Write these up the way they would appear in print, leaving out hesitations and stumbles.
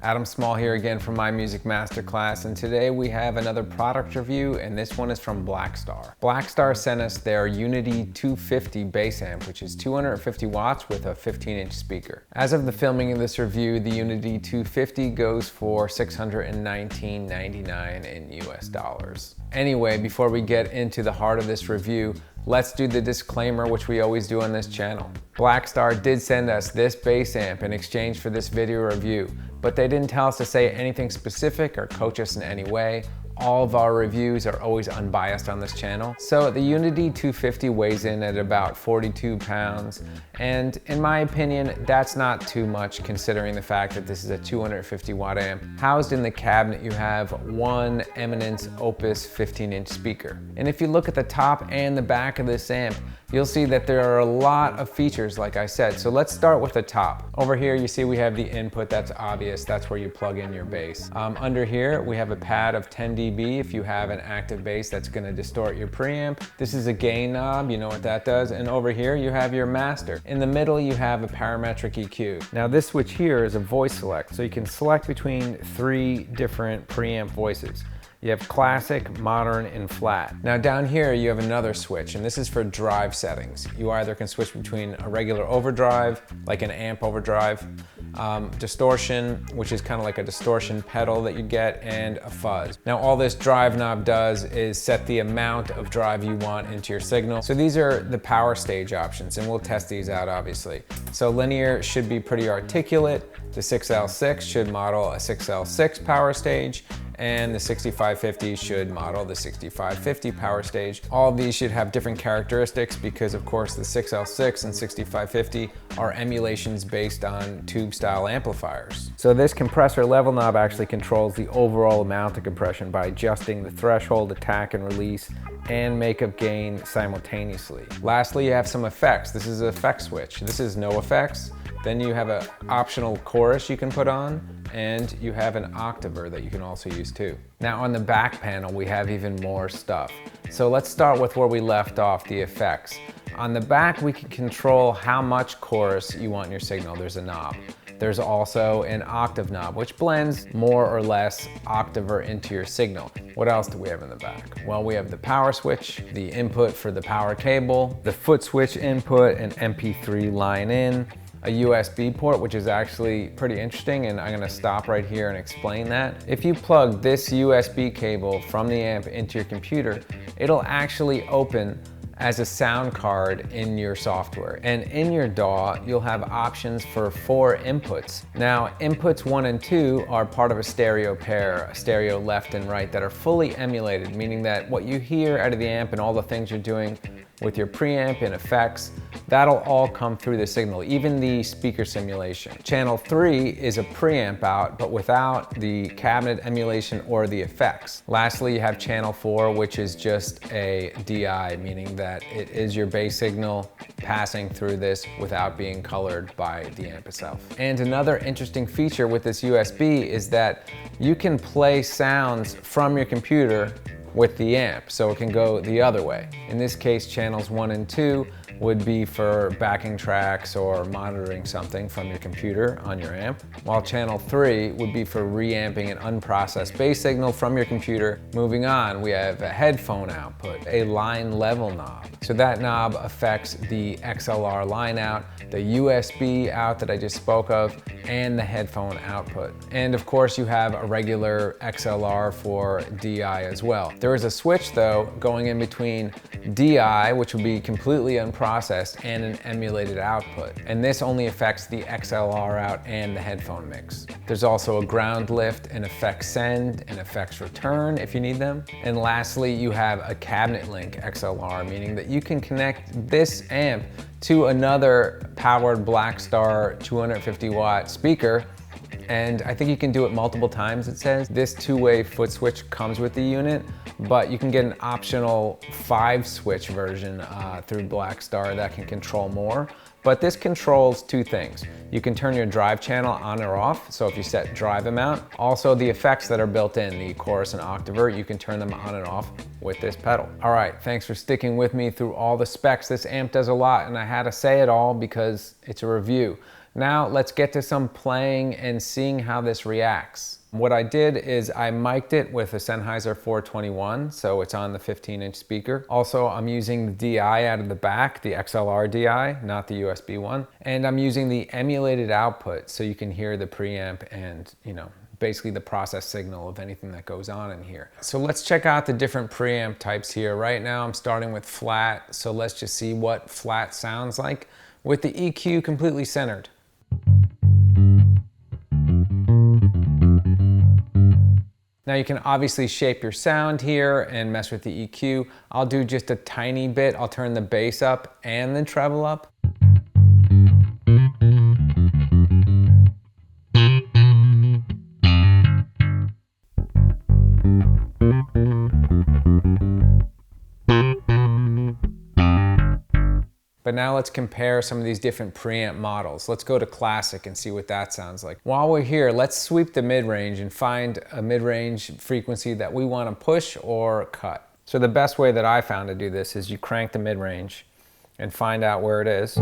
Adam Small here again from My Music Masterclass, and today we have another product review, and this one is from Blackstar. Blackstar sent us their Unity 250 bass amp, which is 250 watts with a 15-inch speaker. As of the filming of this review, the Unity 250 goes for $619.99 in US dollars. Anyway, before we get into the heart of this review, let's do the disclaimer, which we always do on this channel. Blackstar did send us this bass amp in exchange for this video review, but they didn't tell us to say anything specific or coach us in any way. All of our reviews are always unbiased on this channel. So the Unity 250 weighs in at about 42 pounds, and in my opinion, that's not too much considering the fact that this is a 250 watt amp. Housed in the cabinet, you have one Eminence Opus 15-inch speaker. And if you look at the top and the back of this amp, you'll see that there are a lot of features, like I said. So let's start with the top. Over here, you see we have the input. That's obvious. That's where you plug in your bass. Under here, we have a pad of 10 dB if you have an active bass that's gonna distort your preamp. This is a gain knob, you know what that does. And over here, you have your master. In the middle, you have a parametric EQ. Now this switch here is a voice select. So you can select between 3 different preamp voices. You have classic, modern, and flat. Now down here you have another switch, and this is for drive settings. You either can switch between a regular overdrive, like an amp overdrive, distortion, which is kind of like a distortion pedal that you get, and a fuzz. Now all this drive knob does is set the amount of drive you want into your signal. So these are the power stage options, and we'll test these out obviously. So linear should be pretty articulate. The 6L6 should model a 6L6 power stage, and the 6550 should model the 6550 power stage. All of these should have different characteristics because of course the 6L6 and 6550 are emulations based on tube style amplifiers. So this compressor level knob actually controls the overall amount of compression by adjusting the threshold, attack and release, and makeup gain simultaneously. Lastly, you have some effects. This is an effect switch. This is no effects. Then you have an optional chorus you can put on, and you have an octaver that you can also use too. Now on the back panel, we have even more stuff. So let's start with where we left off, the effects. On the back, we can control how much chorus you want in your signal. There's a knob. There's also an octave knob, which blends more or less octaver into your signal. What else do we have in the back? Well, we have the power switch, the input for the power cable, the foot switch input, an MP3 line in, a USB port, which is actually pretty interesting, and I'm gonna stop right here and explain that. If you plug this USB cable from the amp into your computer, it'll actually open as a sound card in your software. And in your DAW, you'll have options for 4 inputs. Now, inputs 1 and 2 are part of a stereo pair, a stereo left and right, that are fully emulated, meaning that what you hear out of the amp and all the things you're doing with your preamp and effects, that'll all come through the signal, even the speaker simulation. Channel 3 is a preamp out, but without the cabinet emulation or the effects. Lastly, you have channel 4, which is just a DI, meaning that it is your bass signal passing through this without being colored by the amp itself. And another interesting feature with this USB is that you can play sounds from your computer with the amp, so it can go the other way. In this case, channels 1 and 2 would be for backing tracks or monitoring something from your computer on your amp, while channel 3 would be for reamping an unprocessed bass signal from your computer. Moving on, we have a headphone output, a line level knob. So that knob affects the XLR line out, the USB out that I just spoke of, and the headphone output. And of course, you have a regular XLR for DI as well. There is a switch though going in between DI, which would be completely unprocessed, and an emulated output. And this only affects the XLR out and the headphone mix. There's also a ground lift, an effects send, and effects return if you need them. And lastly, you have a cabinet link XLR, meaning that you can connect this amp to another powered Blackstar 250 watt speaker, and I think you can do it multiple times, it says. This 2-way foot switch comes with the unit, but you can get an optional 5-switch version through Blackstar that can control more. But this controls 2 things. You can turn your drive channel on or off, so if you set drive amount. Also the effects that are built in, the chorus and octaver, you can turn them on and off with this pedal. All right, thanks for sticking with me through all the specs. This amp does a lot, and I had to say it all because it's a review. Now let's get to some playing and seeing how this reacts. What I did is I mic'd it with a Sennheiser 421, so it's on the 15-inch speaker. Also, I'm using the DI out of the back, the XLR DI, not the USB one. And I'm using the emulated output so you can hear the preamp and, basically the process signal of anything that goes on in here. So let's check out the different preamp types here. Right now I'm starting with flat, so let's just see what flat sounds like with the EQ completely centered. Now you can obviously shape your sound here and mess with the EQ. I'll do just a tiny bit. I'll turn the bass up and the treble up. But now let's compare some of these different preamp models. Let's go to classic and see what that sounds like. While we're here, let's sweep the mid-range and find a mid-range frequency that we want to push or cut. So the best way that I found to do this is you crank the mid-range and find out where it is.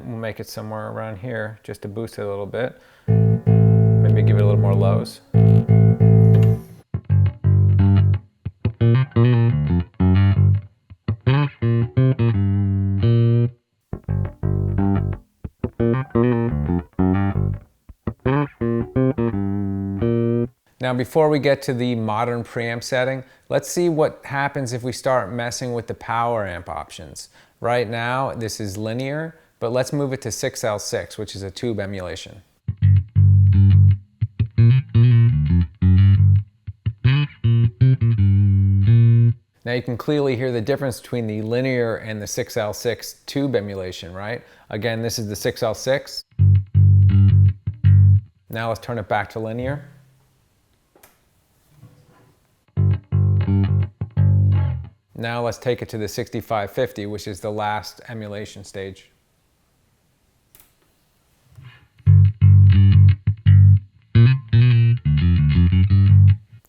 Make it somewhere around here just to boost it a little bit. Maybe give it a little more lows. Now before we get to the modern preamp setting, let's see what happens if we start messing with the power amp options. Right now this is linear, but let's move it to 6L6, which is a tube emulation. Now you can clearly hear the difference between the linear and the 6L6 tube emulation, right? Again, this is the 6L6. Now let's turn it back to linear. Now let's take it to the 6550, which is the last emulation stage.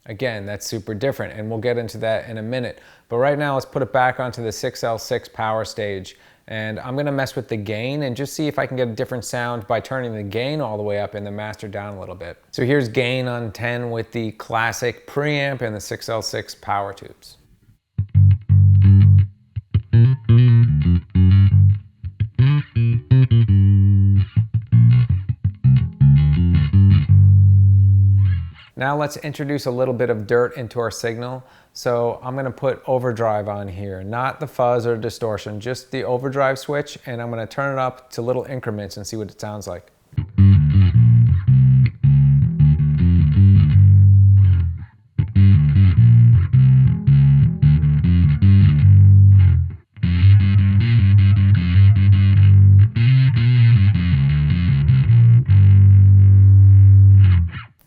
Again, that's super different, and we'll get into that in a minute. But right now, let's put it back onto the 6L6 power stage. And I'm gonna mess with the gain and just see if I can get a different sound by turning the gain all the way up and the master down a little bit. So here's gain on 10 with the classic preamp and the 6L6 power tubes. Now let's introduce a little bit of dirt into our signal. So I'm gonna put overdrive on here, not the fuzz or distortion, just the overdrive switch, and I'm gonna turn it up to little increments and see what it sounds like.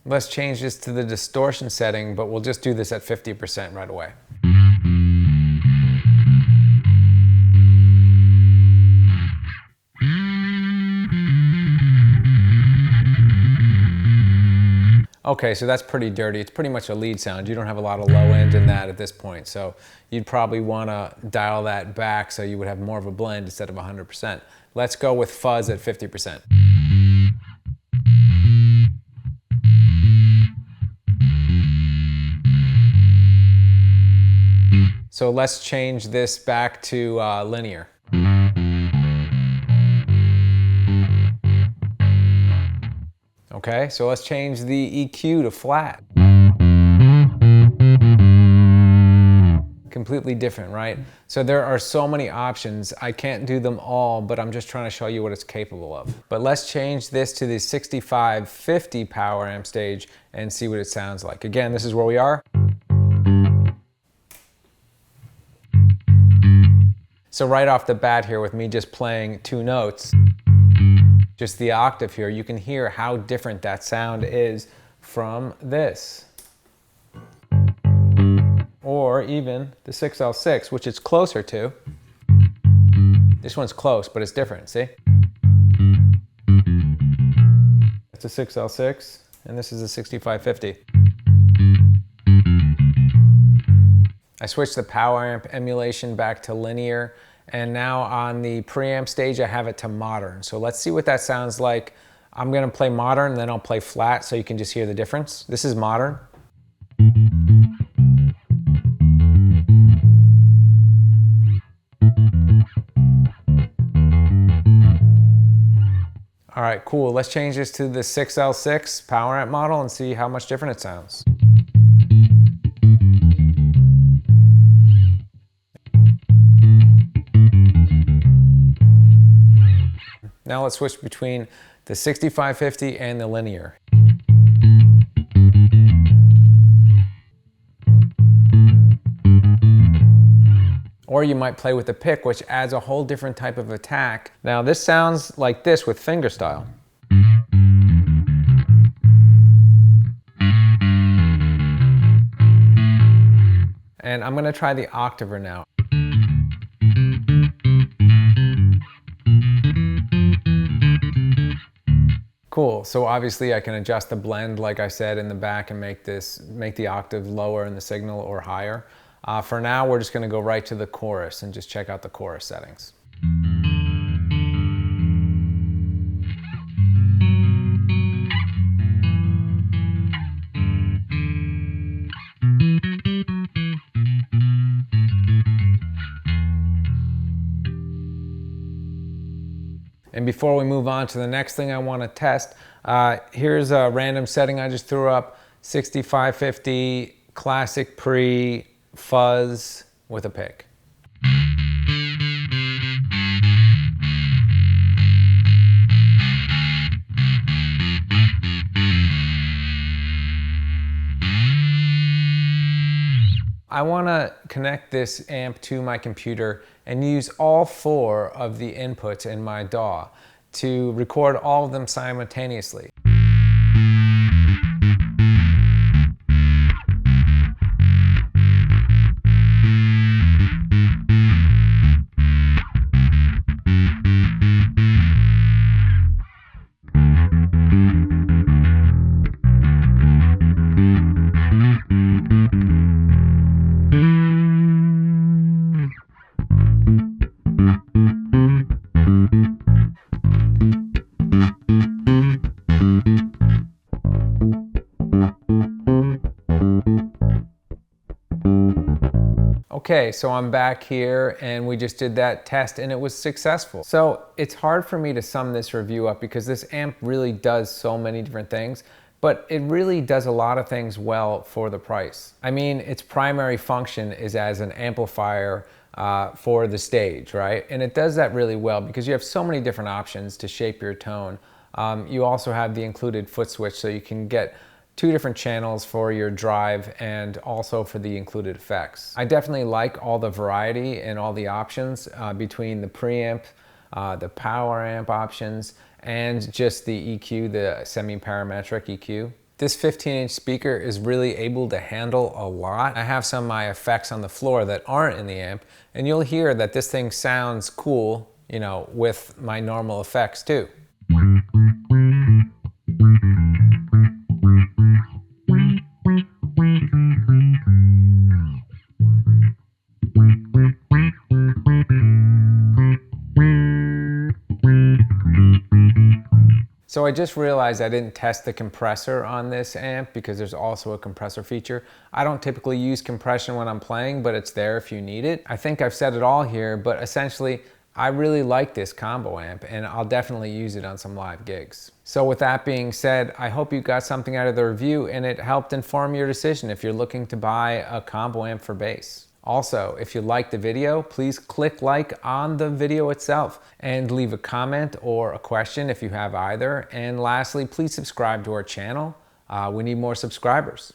Let's change this to the distortion setting, but we'll just do this at 50% right away. Okay, so that's pretty dirty. It's pretty much a lead sound. You don't have a lot of low end in that at this point. So you'd probably want to dial that back so you would have more of a blend instead of 100%. Let's go with fuzz at 50%. So let's change this back to linear. Okay, so let's change the EQ to flat. Completely different, right? So there are so many options. I can't do them all, but I'm just trying to show you what it's capable of. But let's change this to the 6550 power amp stage and see what it sounds like. Again, this is where we are. So right off the bat here with me just playing two notes, just the octave here, you can hear how different that sound is from this. Or even the 6L6, which it's closer to. This one's close, but it's different, see? It's a 6L6, and this is a 6550. I switched the power amp emulation back to linear, and now on the preamp stage I have it to modern. So let's see what that sounds like. I'm gonna play modern, then I'll play flat so you can just hear the difference. This is modern. All right, cool. Let's change this to the 6L6 power amp model and see how much different it sounds. Now let's switch between the 6550 and the linear. Or you might play with the pick, which adds a whole different type of attack. Now this sounds like this with fingerstyle. And I'm gonna try the octaver now. Cool, so obviously I can adjust the blend, like I said, in the back and make the octave lower in the signal or higher. For now, we're just gonna go right to the chorus and just check out the chorus settings. And before we move on to the next thing I want to test, here's a random setting I just threw up, 6550 classic pre fuzz with a pick. I want to connect this amp to my computer and use all 4 of the inputs in my DAW to record all of them simultaneously. Okay, so I'm back here and we just did that test and it was successful. So it's hard for me to sum this review up because this amp really does so many different things, but it really does a lot of things well for the price. I mean, its primary function is as an amplifier for the stage, right? And it does that really well because you have so many different options to shape your tone. You also have the included foot switch, so you can get 2 different channels for your drive and also for the included effects. I definitely like all the variety and all the options between the preamp, the power amp options, and just the EQ, the semi-parametric EQ. This 15-inch speaker is really able to handle a lot. I have some of my effects on the floor that aren't in the amp, and you'll hear that this thing sounds cool, you know, with my normal effects too. So I just realized I didn't test the compressor on this amp because there's also a compressor feature. I don't typically use compression when I'm playing, but it's there if you need it. I think I've said it all here, but essentially I really like this combo amp and I'll definitely use it on some live gigs. So with that being said, I hope you got something out of the review and it helped inform your decision if you're looking to buy a combo amp for bass. Also, if you liked the video, please click like on the video itself and leave a comment or a question if you have either. And lastly, please subscribe to our channel. We need more subscribers.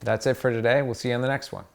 That's it for today. We'll see you on the next one.